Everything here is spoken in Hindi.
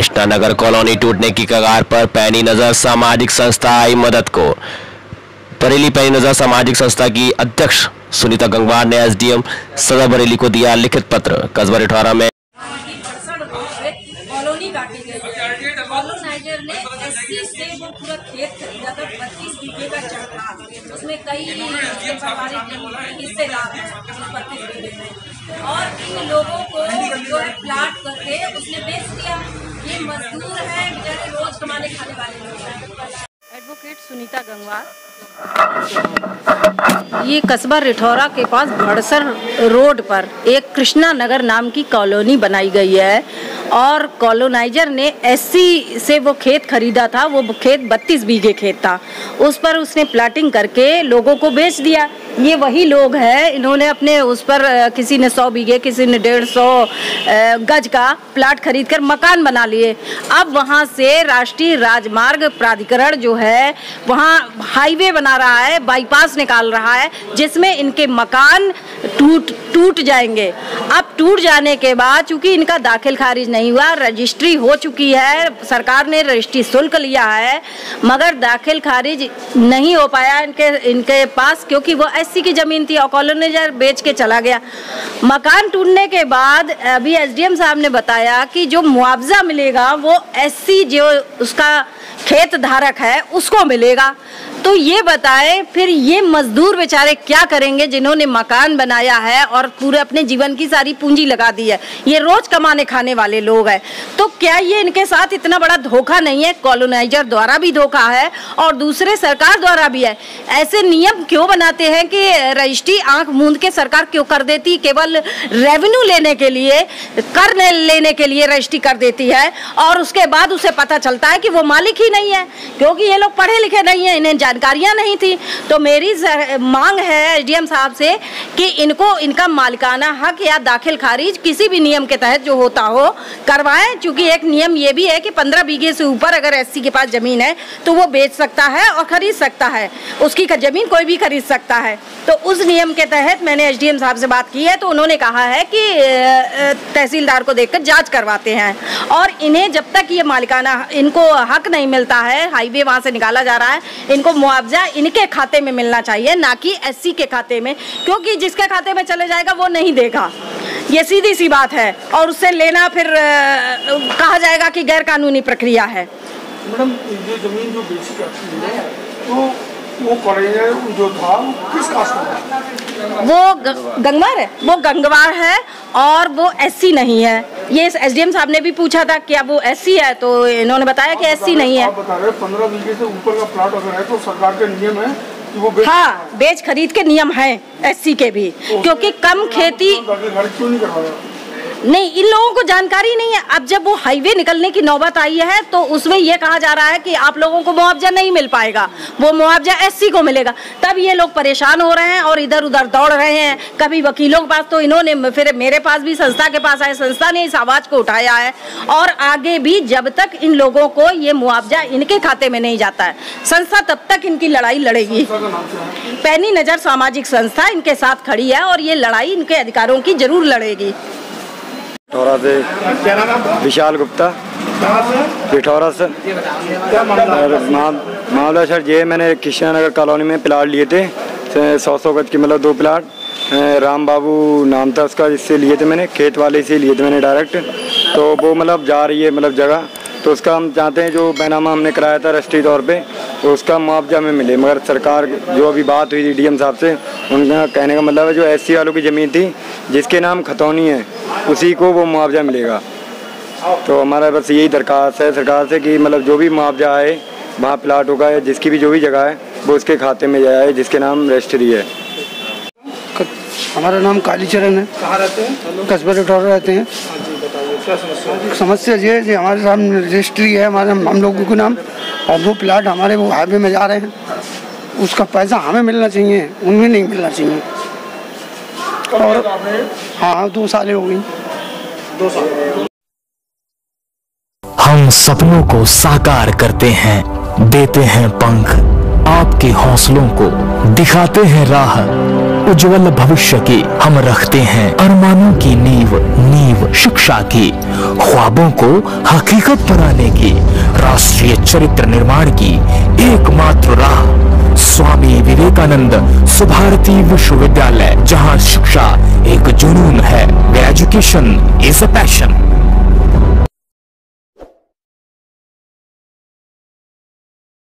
कृष्णा नगर कॉलोनी टूटने की कगार पर पैनी नजर सामाजिक संस्था आई मदद को। बरेली पैनी नजर सामाजिक संस्था की अध्यक्ष सुनीता गंगवार ने एसडीएम सदर बरेली को दिया लिखित पत्र। कस्बा रिठौरा में कॉलोनी काटी गई है। कॉलोनाइजर ने एससी से वो पूरा खेत खरीदा था 32 बीघे का चरखा, उसमें कई पारिवारिक हिस्सेदार हैं उस 32 बीघे में, और इन लोगों को जो है प्लाट करके उसने बेच दिया। ये मजदूर है बेचारे, रोज कमाने खाने वाले लोग हैं। एडवोकेट सुनीता गंगवार। ये कस्बा रिठौरा के पास भड़सर रोड पर एक कृष्णा नगर नाम की कॉलोनी बनाई गई है, और कॉलोनाइजर ने एससी से वो खेत खरीदा था। वो खेत 32 बीघे खेत था, उस पर उसने प्लाटिंग करके लोगों को बेच दिया। ये वही लोग हैं, इन्होंने अपने उस पर किसी ने 100 बीघे, किसी ने 150 गज का प्लाट खरीद कर मकान बना लिए। अब वहाँ से राष्ट्रीय राजमार्ग प्राधिकरण जो है वहाँ हाईवे बना रहा है, बाईपास निकाल रहा है, जिसमें इनके मकान टूट जाएंगे। अब टूट जाने के बाद चूंकि इनका दाखिल खारिज नहीं हुआ, रजिस्ट्री हो चुकी है, सरकार ने रजिस्ट्री शुल्क लिया है, मगर दाखिल खारिज नहीं हो पाया इनके पास, क्योंकि वो एससी की जमीन थी और कॉलोनाइजर बेच के चला गया। मकान टूटने के बाद अभी एसडीएम साहब ने बताया कि जो मुआवजा मिलेगा वो एससी जो उसका खेत धारक है उसको मिलेगा। तो ये बताएं फिर ये मजदूर बेचारे क्या करेंगे जिन्होंने मकान बनाया है और पूरे अपने जीवन की सारी पूंजी लगा दी है। ये रोज कमाने खाने वाले लोग हैं, तो क्या ये इनके साथ इतना बड़ा धोखा नहीं है? कॉलोनाइजर द्वारा भी धोखा है और दूसरे सरकार द्वारा भी है। ऐसे नियम क्यों बनाते हैं कि रजिस्ट्री आंख मूंद के सरकार क्यों कर देती? केवल रेवेन्यू लेने के लिए, कर लेने के लिए रजिस्ट्री कर देती है, और उसके बाद उसे पता चलता है कि वो मालिक ही नहीं है, क्योंकि ये लोग पढ़े लिखे नहीं है, इन्हें जानकारियां नहीं थी। तो मेरी मांग है एसडीएम साहब से कि इनको इनका मालिकाना हक या दाखिल खारिज किसी भी नियम के तहत जो होता हो करवाएं। क्योंकि एक नियम ये भी है कि 15 बीघे से ऊपर अगर एससी के पास जमीन है तो वो बेच सकता है और खरीद सकता है, उसकी जमीन कोई भी खरीद सकता है। तो उस नियम के तहत मैंने एसडीएम साहब से बात की है, तो उन्होंने कहा है कि तहसीलदार को देखकर जाँच करवाते हैं, और इन्हें जब तक ये मालिकाना इनको हक नहीं मिलता है, हाईवे वहाँ से निकाला जा रहा है, इनको मुआवजा इनके खाते में मिलना चाहिए, ना कि एससी के खाते में, क्योंकि जिसके खाते में चले जाएगा वो नहीं देगा। ये सीधी सी बात है, और उससे लेना फिर कहा जाएगा कि गैर कानूनी प्रक्रिया है। मैडम, ये जमीन जो बेची जाती है तो वो कॉलोनाइजर जो था किस कास्ट का? वो गंगवार है, वो गंगवार है और वो एससी नहीं है। ये एसडीएम साहब ने भी पूछा था क्या वो एससी है, तो इन्होंने बताया कि एससी नहीं है। आप बता रहे 15 बीघे से ऊपर का प्लाट अगर है तो सरकार के नियम है कि वो बेच खरीद के नियम है एससी के भी, क्योंकि कम खेती क्यों नहीं करवाया? नहीं, इन लोगों को जानकारी नहीं है। अब जब वो हाईवे निकलने की नौबत आई है तो उसमें ये कहा जा रहा है कि आप लोगों को मुआवजा नहीं मिल पाएगा, वो मुआवजा एससी को मिलेगा। तब ये लोग परेशान हो रहे हैं और इधर उधर दौड़ रहे हैं, कभी वकीलों के पास, तो इन्होंने फिर मेरे पास भी संस्था के पास आए, संस्था ने इस आवाज को उठाया है, और आगे भी जब तक इन लोगों को ये मुआवजा इनके खाते में नहीं जाता है, संस्था तब तक इनकी लड़ाई लड़ेगी। पैनी नजर सामाजिक संस्था इनके साथ खड़ी है और ये लड़ाई इनके अधिकारों की जरूर लड़ेगी। रिठौरा से विशाल गुप्ता, रिठौरा से। मामला सर ये, मैंने कृष्णा नगर कॉलोनी में प्लाट लिए थे 100 गज के, मतलब 2 प्लाट। राम बाबू नाम था उसका, जिससे लिए थे मैंने, खेत वाले से लिए थे मैंने डायरेक्ट। तो वो मतलब जा रही है मतलब जगह, तो उसका हम चाहते हैं जो बैनामा हमने कराया था रजिस्ट्री तौर पे, तो उसका मुआवजा हमें मिले। मगर सरकार जो अभी बात हुई थी डीएम साहब से, उनका कहने का मतलब है जो एससी वालों की ज़मीन थी जिसके नाम खतौनी है उसी को वो मुआवजा मिलेगा। तो हमारा बस यही दरख्वास्त है सरकार से कि मतलब जो भी मुआवजा आए वहाँ प्लाट होगा या जिसकी भी जो भी जगह है वो उसके खाते में जाए जिसके नाम रजिस्ट्री है। हमारा नाम कालीचरण है। कहाँ रहते हैं? कस्बा रिठौरा रहते हैं। क्या समस्या? समस्या ये है कि हमारे सामने रजिस्ट्री है हमारे हम लोगों के नाम, और वो प्लाट हमारे वो हाईवे में जा रहे हैं, उसका पैसा हमें मिलना चाहिए, उन्हें नहीं मिलना चाहिए। और हाँ 2 साल हो गई। 2 साल। हम सपनों को साकार करते हैं, देते हैं पंख, आपके हौसलों को दिखाते हैं राह। उज्जवल भविष्य की। हम रखते हैं अरमानों की नींव शिक्षा की, ख्वाबों को हकीकत बनाने की, राष्ट्रीय चरित्र निर्माण की एकमात्र राह स्वामी विवेकानंद सुभारती विश्वविद्यालय, जहां शिक्षा एक जुनून है, एजुकेशन इज अ पैशन।